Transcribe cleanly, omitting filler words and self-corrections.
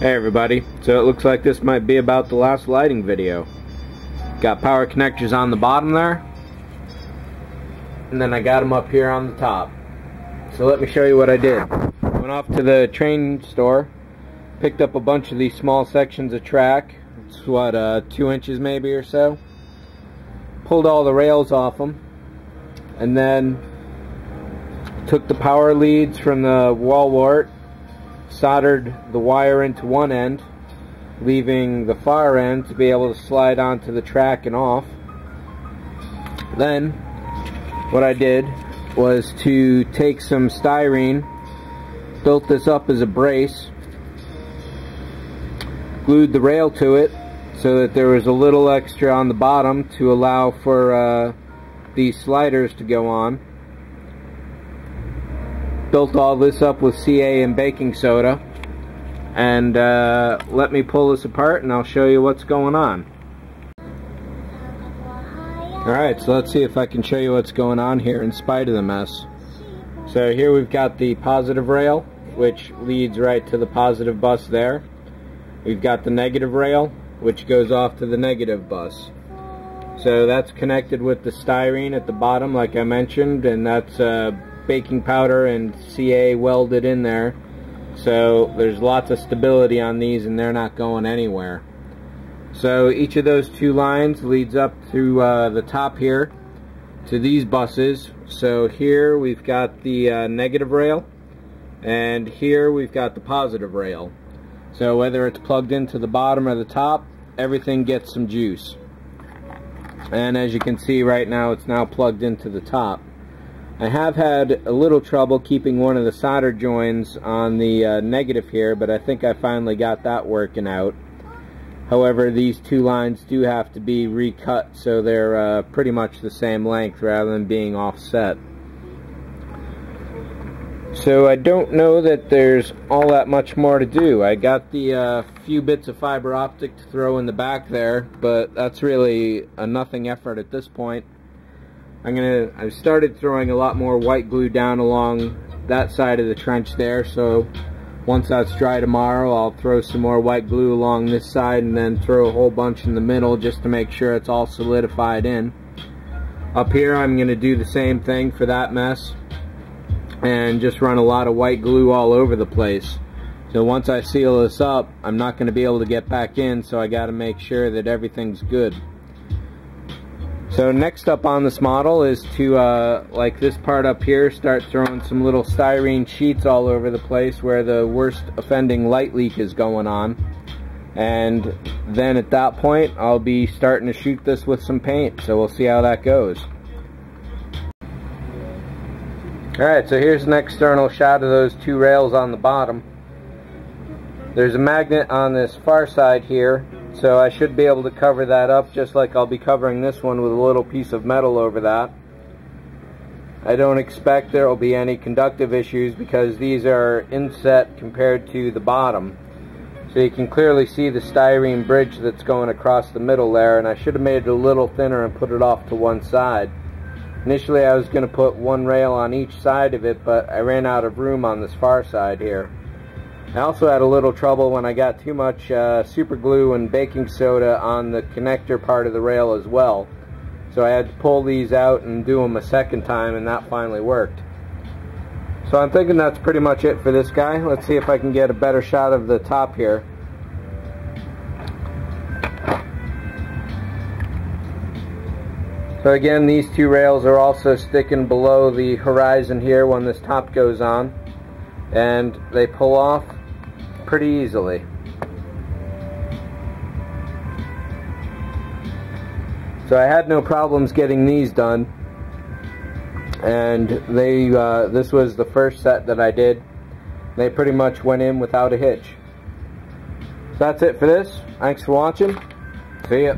Hey everybody, so it looks like this might be about the last lighting video. Got power connectors on the bottom there, and then I got them up here on the top. So let me show you what I did. Went off to the train store, picked up a bunch of these small sections of track. It's what, 2 inches maybe or so. Pulled all the rails off them, and then took the power leads from the wall wart, soldered the wire into one end, leaving the far end to be able to slide onto the track and off. Then what I did was to take some styrene, built this up as a brace, glued the rail to it so that there was a little extra on the bottom to allow for these sliders to go on. Built all this up with CA and baking soda, and let me pull this apart and I'll show you what's going on. Alright, so let's see if I can show you what's going on here in spite of the mess. So here we've got the positive rail, which leads right to the positive bus there. We've got the negative rail, which goes off to the negative bus. So that's connected with the styrene at the bottom, like I mentioned, and that's baking powder and CA welded in there, so there's lots of stability on these and they're not going anywhere. So each of those two lines leads up to the top here to these buses. So here we've got the negative rail, and here we've got the positive rail. So whether it's plugged into the bottom or the top, everything gets some juice. And as you can see right now, it's now plugged into the top. I have had a little trouble keeping one of the solder joins on the negative here, but I think I finally got that working out. However, these two lines do have to be recut so they're pretty much the same length rather than being offset. So I don't know that there's all that much more to do. I got the few bits of fiber optic to throw in the back there, but that's really a nothing effort at this point. I've started throwing a lot more white glue down along that side of the trench there, so once that's dry tomorrow I'll throw some more white glue along this side and then throw a whole bunch in the middle just to make sure it's all solidified in. Up here I'm going to do the same thing for that mess and just run a lot of white glue all over the place. So once I seal this up, I'm not going to be able to get back in, so I got to make sure that everything's good. So next up on this model is to, like this part up here, start throwing some little styrene sheets all over the place where the worst offending light leak is going on. And then at that point, I'll be starting to shoot this with some paint, so we'll see how that goes. Alright, so here's an external shot of those two rails on the bottom. There's a magnet on this far side here, so I should be able to cover that up just like I'll be covering this one with a little piece of metal over that. I don't expect there will be any conductive issues because these are inset compared to the bottom. So you can clearly see the styrene bridge that's going across the middle there, and I should have made it a little thinner and put it off to one side. Initially I was going to put one rail on each side of it, but I ran out of room on this far side here. I also had a little trouble when I got too much super glue and baking soda on the connector part of the rail as well. So I had to pull these out and do them a second time, and that finally worked. So I'm thinking that's pretty much it for this guy. Let's see if I can get a better shot of the top here. So again, these two rails are also sticking below the horizon here when this top goes on, and they pull off pretty easily. So I had no problems getting these done, and this was the first set that I did. They pretty much went in without a hitch. So that's it for this. Thanks for watching. See ya.